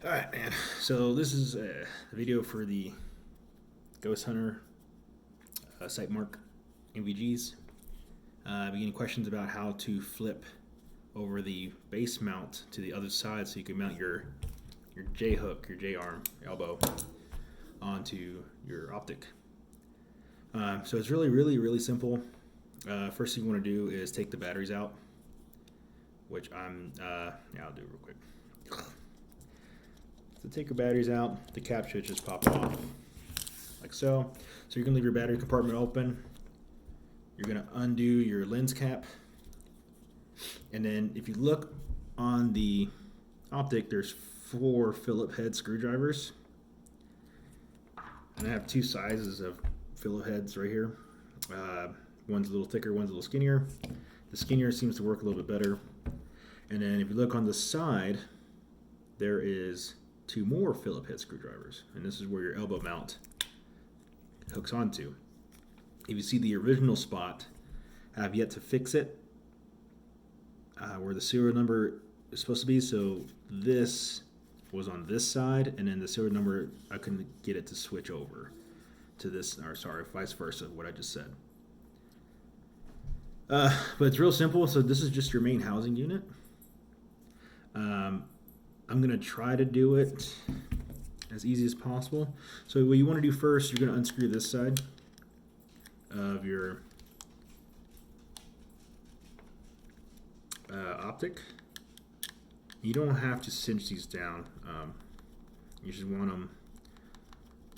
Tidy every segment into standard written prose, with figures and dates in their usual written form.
Alright, man. So this is a video for the Ghost Hunter site mark nvgs. Beginning questions about how to flip over the base mount to the other side so you can mount your J hook, your J arm, elbow onto your optic. So it's really simple. First thing you want to do is take the batteries out, which I'll do real quick. So take your batteries out, the cap should just pop off, like so. So you're gonna leave your battery compartment open. You're gonna undo your lens cap. And then if you look on the optic, there's 4 Phillip head screwdrivers. And I have 2 sizes of Phillip heads right here. One's a little thicker, one's a little skinnier. The skinnier seems to work a little bit better. And then if you look on the side, there is 2 more Phillip head screwdrivers, and this is where your elbow mount hooks onto. If you see the original spot, I have yet to fix it where the serial number is supposed to be. So this was on this side, and then the serial number, I couldn't get it to switch over to this, or sorry, vice versa, what I just said. But it's real simple. So this is just your main housing unit. I'm going to try to do it as easy as possible. So what you want to do first, you're going to unscrew this side of your optic. You don't have to cinch these down. You just want them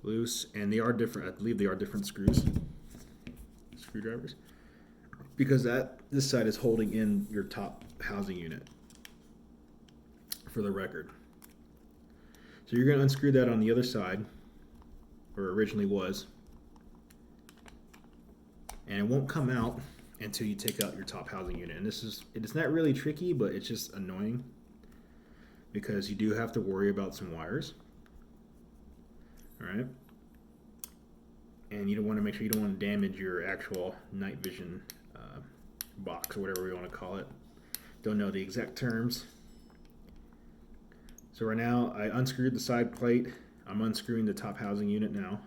loose, and they are different. I believe they are different screwdrivers, because this side is holding in your top housing unit, for the record. So you're going to unscrew that on the other side, or originally was, and it won't come out until you take out your top housing unit. And it's not really tricky, but it's just annoying because you do have to worry about some wires. All right, and you don't want to make sure you don't want to damage your actual night vision box, or whatever we want to call it. Don't know the exact terms. So right now, I unscrewed the side plate. I'm unscrewing the top housing unit now.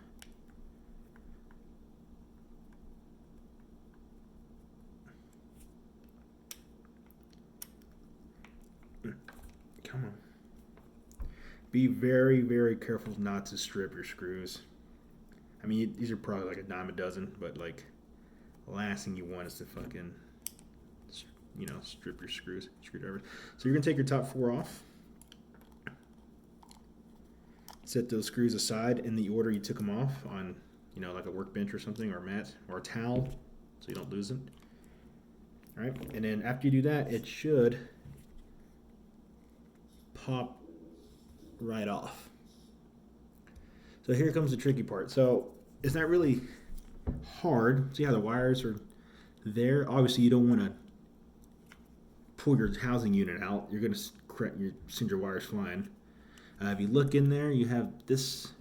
Come on. Be very careful not to strip your screws. I mean, these are probably like a dime a dozen, but like, the last thing you want is to fucking, strip your screwdrivers. So you're gonna take your top 4 off. Set those screws aside in the order you took them off on, like a workbench or something, or a mat, or a towel, so you don't lose them. All right, and then after you do that, it should pop right off. So here comes the tricky part. So it's not really hard. See how the wires are there? Obviously, you don't want to pull your housing unit out. You're going to send your wires flying. If you look in there, you have this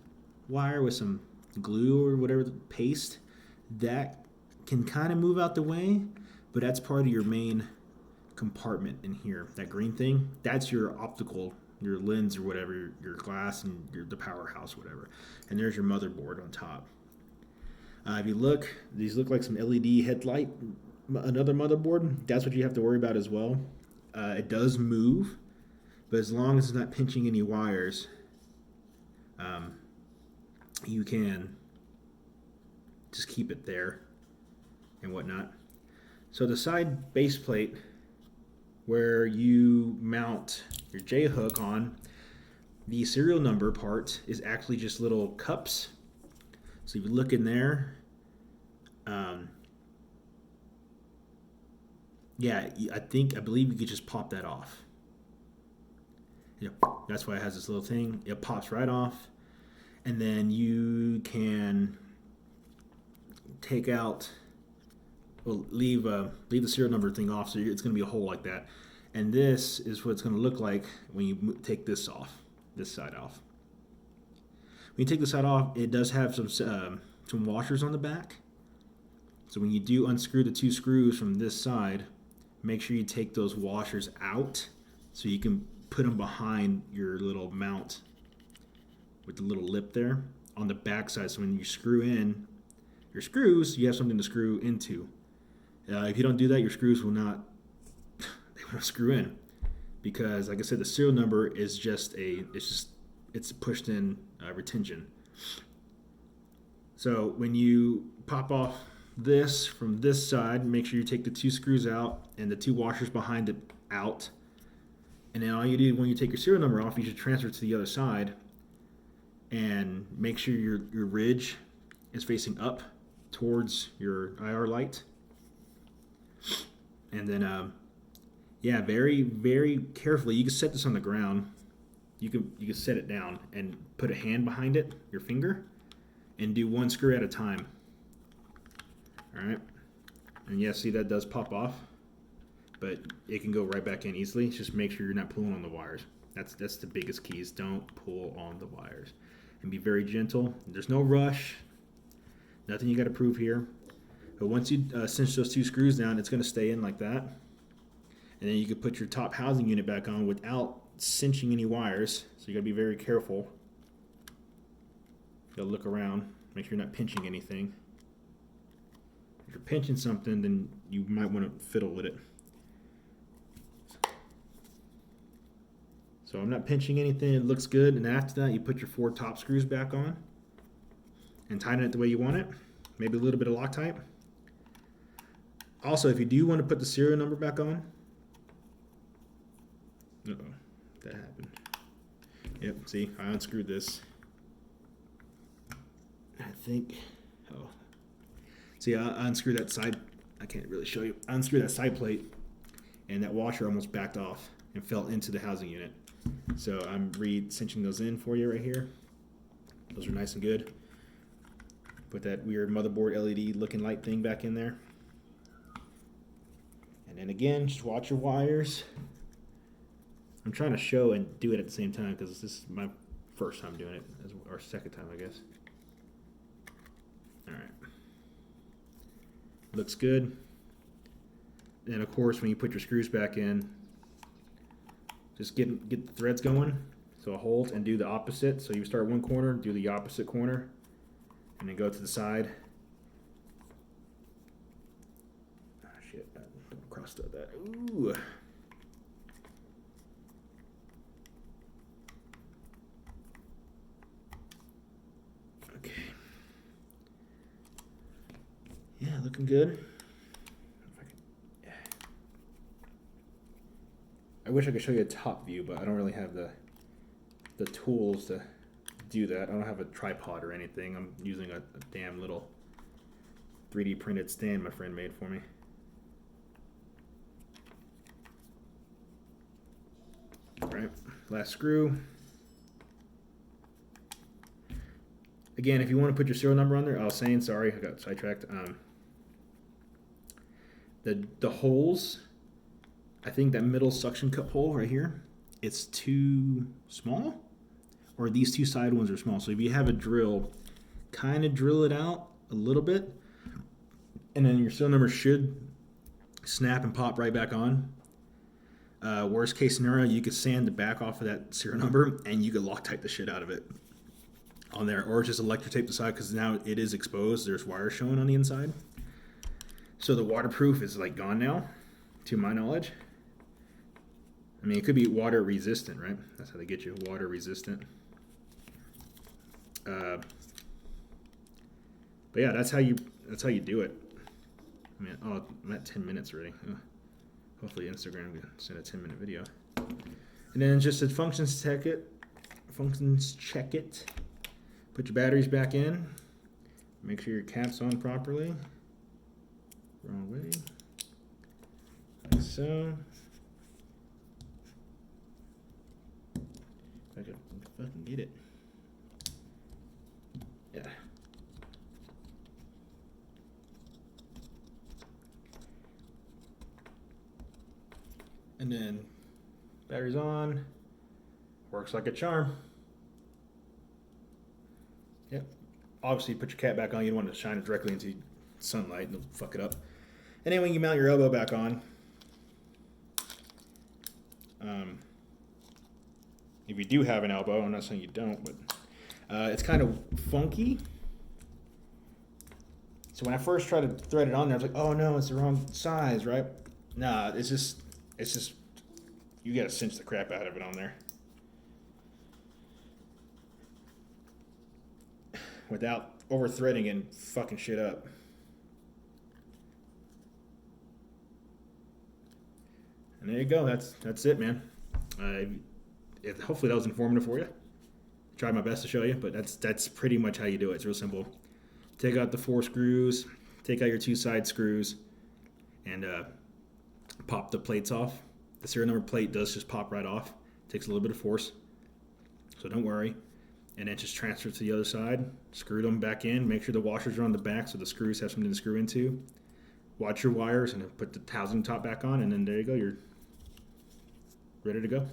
wire with some glue or whatever, paste, that can kind of move out the way, but that's part of your main compartment in here. That green thing, that's your optical, your lens or whatever, your glass and the powerhouse, whatever. And there's your motherboard on top. If you look, these look like some LED headlight, another motherboard. That's what you have to worry about as well. It does move, but as long as it's not pinching any wires, you can just keep it there and whatnot. So the side base plate where you mount your J hook on, the serial number part is actually just little cups. So if you look in there, I believe you could just pop that off. That's why it has this little thing. It pops right off, and then you can take out, leave the serial number thing off, so it's going to be a hole like that. And this is what it's going to look like when you take this side off. When you take the side off, it does have some washers on the back. So when you do unscrew the 2 screws from this side, make sure you take those washers out so you can put them behind your little mount with the little lip there on the back side. So when you screw in your screws, you have something to screw into. If you don't do that, your screws will not they won't screw in, because like I said, the serial number is just it's pushed in retention. So when you pop off this from this side, make sure you take the 2 screws out and the 2 washers behind it out. And then all you do when you take your serial number off, you should transfer it to the other side and make sure your ridge is facing up towards your IR light. And then, yeah, very, very carefully. You can set this on the ground. You can set it down and put a hand behind it, your finger, and do 1 screw at a time. All right. And yeah, see, that does pop off, but it can go right back in easily. Just make sure you're not pulling on the wires. That's the biggest key, is don't pull on the wires. And be very gentle. There's no rush. Nothing you got to prove here. But once you cinch those 2 screws down, it's going to stay in like that. And then you can put your top housing unit back on without cinching any wires. So you got to be very careful. You got to look around, make sure you're not pinching anything. If you're pinching something, then you might want to fiddle with it. So I'm not pinching anything, it looks good. And after that, you put your 4 top screws back on and tighten it the way you want it. Maybe a little bit of Loctite. Also, if you do want to put the serial number back on, that happened. Yep, see, I unscrewed this. I think, see, I unscrewed that side, I can't really show you. I unscrewed that side plate, and that washer almost backed off and fell into the housing unit. So I'm cinching those in for you right here. Those are nice and good. Put that weird motherboard LED looking light thing back in there. And then again, just watch your wires. I'm trying to show and do it at the same time because this is my first time doing it, or second time, I guess. All right. Looks good. And of course, when you put your screws back in, just get the threads going. So hold and do the opposite. So you start one corner, do the opposite corner, and then go to the side. Ah, shit, don't cross that. Ooh. Okay. Yeah, looking good. I wish I could show you a top view, but I don't really have the tools to do that. I don't have a tripod or anything. I'm using a damn little 3D printed stand my friend made for me. All right, last screw. Again, if you want to put your serial number on there, I was saying, sorry, I got sidetracked. The holes, I think that middle suction cup hole right here, it's too small, or these 2 side ones are small. So if you have a drill, kind of drill it out a little bit, and then your serial number should snap and pop right back on. Worst case scenario, you could sand the back off of that serial number and you could Loctite the shit out of it on there, or just electrotape the side, because now it is exposed. There's wires showing on the inside. So the waterproof is like gone now, to my knowledge. I mean, it could be water resistant, right? That's how they get you, water resistant. But yeah, that's how you do it. I mean, oh, I'm at 10 minutes already. Hopefully Instagram can send a 10-minute video. And then just to functions check it. Put your batteries back in. Make sure your cap's on properly. Wrong way. Like so. If I could fucking get it. Yeah. And then batteries on. Works like a charm. Yep. Obviously, put your cap back on. You don't want to shine it directly into sunlight and it'll fuck it up. And then when you mount your elbow back on, if you do have an elbow. I'm not saying you don't, but it's kind of funky. So when I first tried to thread it on there, I was like, oh no, it's the wrong size, right? Nah, it's just, you gotta cinch the crap out of it on there. Without over threading and fucking shit up. And there you go. That's it, man. Hopefully that was informative for you. Tried my best to show you, but that's pretty much how you do it. It's real simple. Take out the 4 screws, take out your 2 side screws, and pop the plates off. The serial number plate does just pop right off. Takes a little bit of force, so don't worry. And then just transfer to the other side. Screw them back in. Make sure the washers are on the back so the screws have something to screw into. Watch your wires and then put the housing top back on, and then there you go. You're ready to go.